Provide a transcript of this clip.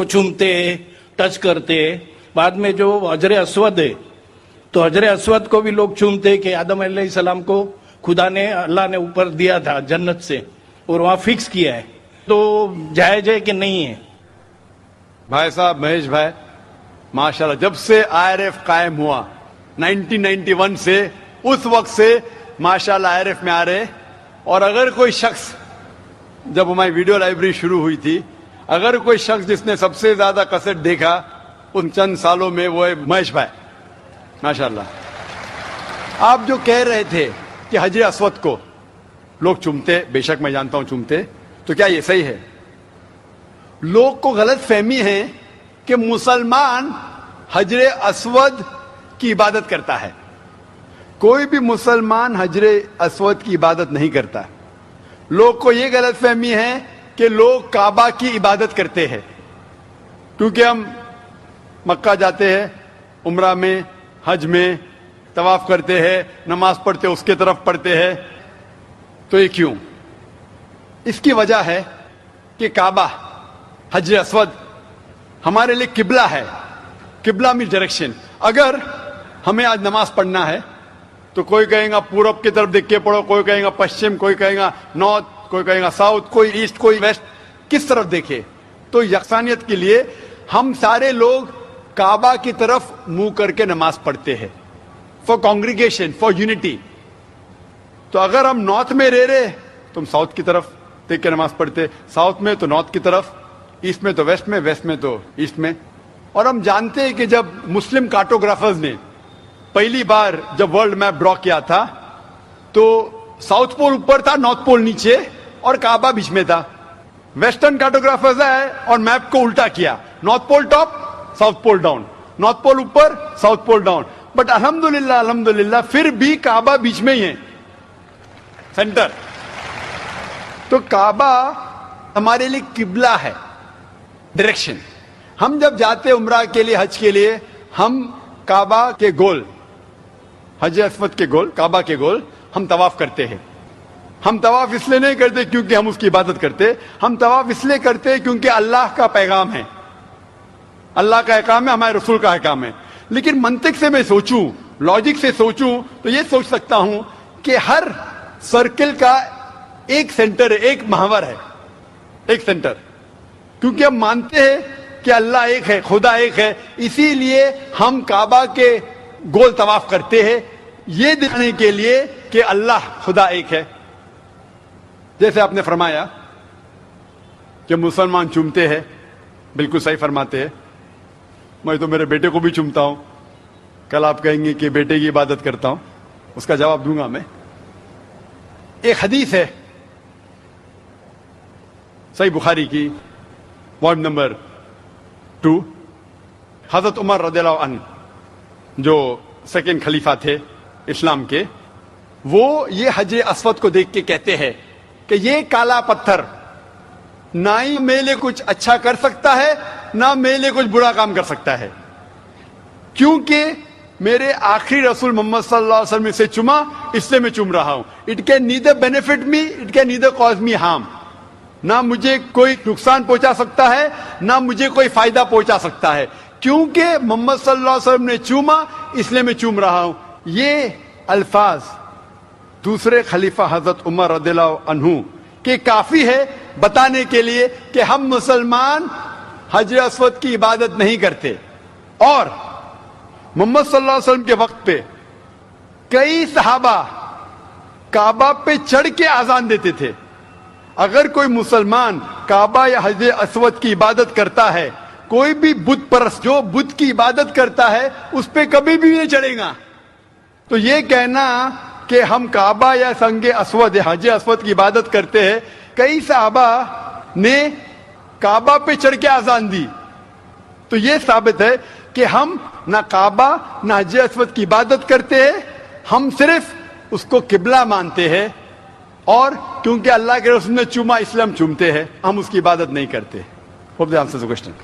चूमते touch करते। बाद में जो हजर अस्वद है, तो हजर अस्वद को भी लोग चूमते कि आदम अलैहिस्सलाम को खुदा ने अल्लाह ने ऊपर दिया था जन्नत से और वहां फिक्स किया है, तो जायज है कि नहीं है? भाई साहब महेश भाई, माशाल्लाह जब से आईआरएफ कायम हुआ 1991 से, उस वक्त से माशाल्लाह आईआरएफ में आ रहे। और अगर कोई शख्स, जब हमारी वीडियो लाइब्रेरी शुरू हुई थी, अगर कोई शख्स जिसने सबसे ज्यादा कैसेट देखा उन चंद सालों में, वो है महेश भाई माशाल्लाह। आप जो कह रहे थे कि हजर अस्वद को लोग चूमते, बेशक मैं जानता हूं चूमते, तो क्या ये सही है? लोग को गलत फहमी है कि मुसलमान हजर अस्वद की इबादत करता है। कोई भी मुसलमान हजर अस्वद की इबादत नहीं करता। लोग को ये गलत फहमी है कि लोग काबा की इबादत करते हैं, क्योंकि हम मक्का जाते हैं, उम्रा में, हज में तवाफ करते हैं, नमाज पढ़ते उसके तरफ पढ़ते हैं। तो ये क्यों? इसकी वजह है कि काबा, हजर अस्वद हमारे लिए किबला है। किबला मीन्स डायरेक्शन। अगर हमें आज नमाज पढ़ना है तो कोई कहेगा पूरब की तरफ देख के पढ़ो, कोई कहेगा पश्चिम, कोई कहेगा नॉर्थ, कोई कहेगा साउथ, कोई ईस्ट, कोई वेस्ट, किस तरफ देखे? तो यकसानियत के लिए हम सारे लोग काबा की तरफ मुंह करके नमाज पढ़ते हैं, फॉर कॉन्ग्रीगेशन, फॉर यूनिटी। तो अगर हम नॉर्थ में रह रहे तो हम साउथ की तरफ देख के नमाज पढ़ते, साउथ में तो नॉर्थ की तरफ, ईस्ट में तो वेस्ट में, वेस्ट में तो ईस्ट में। और हम जानते हैं कि जब मुस्लिम कार्टोग्राफर्स ने पहली बार जब वर्ल्ड मैप ड्रॉ किया था, तो साउथ पोल ऊपर था, नॉर्थ पोल नीचे और काबा बीच में था। वेस्टर्न कार्टोग्राफर्स आए और मैप को उल्टा किया, north pole top, south pole down, north pole ऊपर, साउथ पोल डाउन। बट अल्हम्दुलिल्लाह अल्हम्दुलिल्लाह फिर भी काबा बीच में ही है, सेंटर। तो काबा हमारे लिए किबला है, डायरेक्शन। हम जब जाते उम्रा के लिए, हज के लिए, हम काबा के गोल, हजर अस्वद के गोल, काबा के गोल हम तवाफ करते हैं। हम तवाफ इसलिए नहीं करते क्योंकि हम उसकी इबादत करते, हम तवाफ इसलिए करते हैं क्योंकि अल्लाह का पैगाम है, अल्लाह का अहकाम है, हमारे रसूल का अहकाम है। लेकिन मंतिक से मैं सोचूं, लॉजिक से सोचूं, तो ये सोच सकता हूं कि हर सर्किल का एक सेंटर है, एक महवर है, एक सेंटर। क्योंकि हम मानते हैं कि अल्लाह एक है, खुदा एक है, इसीलिए हम काबा के गोल तवाफ करते हैं, ये दिखाने के लिए कि अल्लाह खुदा एक है। जैसे आपने फरमाया कि मुसलमान चूमते हैं, बिल्कुल सही फरमाते हैं। मैं तो मेरे बेटे को भी चूमता हूं। कल आप कहेंगे कि बेटे की इबादत करता हूं, उसका जवाब दूंगा मैं। एक हदीस है सही बुखारी की, वॉल्यूम नंबर 2, हजरत उमर रज़ियल्लाहु अन्हु जो सेकंड खलीफा थे इस्लाम के, वो ये हजर अस्वद को देख के कहते हैं कि ये काला पत्थर ना ही मेरे लिए कुछ अच्छा कर सकता है, ना मेरे लिए कुछ बुरा काम कर सकता है, क्योंकि मेरे आखिरी रसूल मोहम्मद सल्लल्लाहु अलैहि वसल्लम से चुमा, इसलिए मैं चुम रहा हूं। It can neither benefit me, it can neither cause me harm. ना मुझे कोई नुकसान पहुंचा सकता है, ना मुझे कोई फायदा पहुंचा सकता है, क्योंकि मोहम्मद सल्लल्लाहु अलैहि वसल्लम ने चूमा, इसलिए मैं चूम रहा हूं। ये अल्फाज दूसरे खलीफा हजरत उमर रज़ियल्लाहु अन्हु के काफी है बताने के लिए कि हम मुसलमान हजर अस्वद की इबादत नहीं करते। और मोहम्मद सल्लल्लाहु अलैहि वसल्लम के वक्त पे कई सहाबा काबा पे चढ़ के आजान देते थे। अगर कोई मुसलमान काबा या हजर अस्वद की इबादत करता है, कोई भी बुत परस्त जो बुत की इबादत करता है, उस पे कभी भी नहीं चढ़ेगा। तो ये कहना कि हम काबा या संगे अस्वद या हजर अस्वद की इबादत करते हैं, कई सहाबा ने काबा पे चढ़ के आजान दी, तो ये साबित है कि हम ना काबा ना हजर अस्वद की इबादत करते हैं, हम सिर्फ उसको किबला मानते हैं। और क्योंकि अल्लाह के रसूल ने चूमा, इसलिए हम चूमते हैं, हम उसकी इबादत नहीं करते। Hope the answers the question.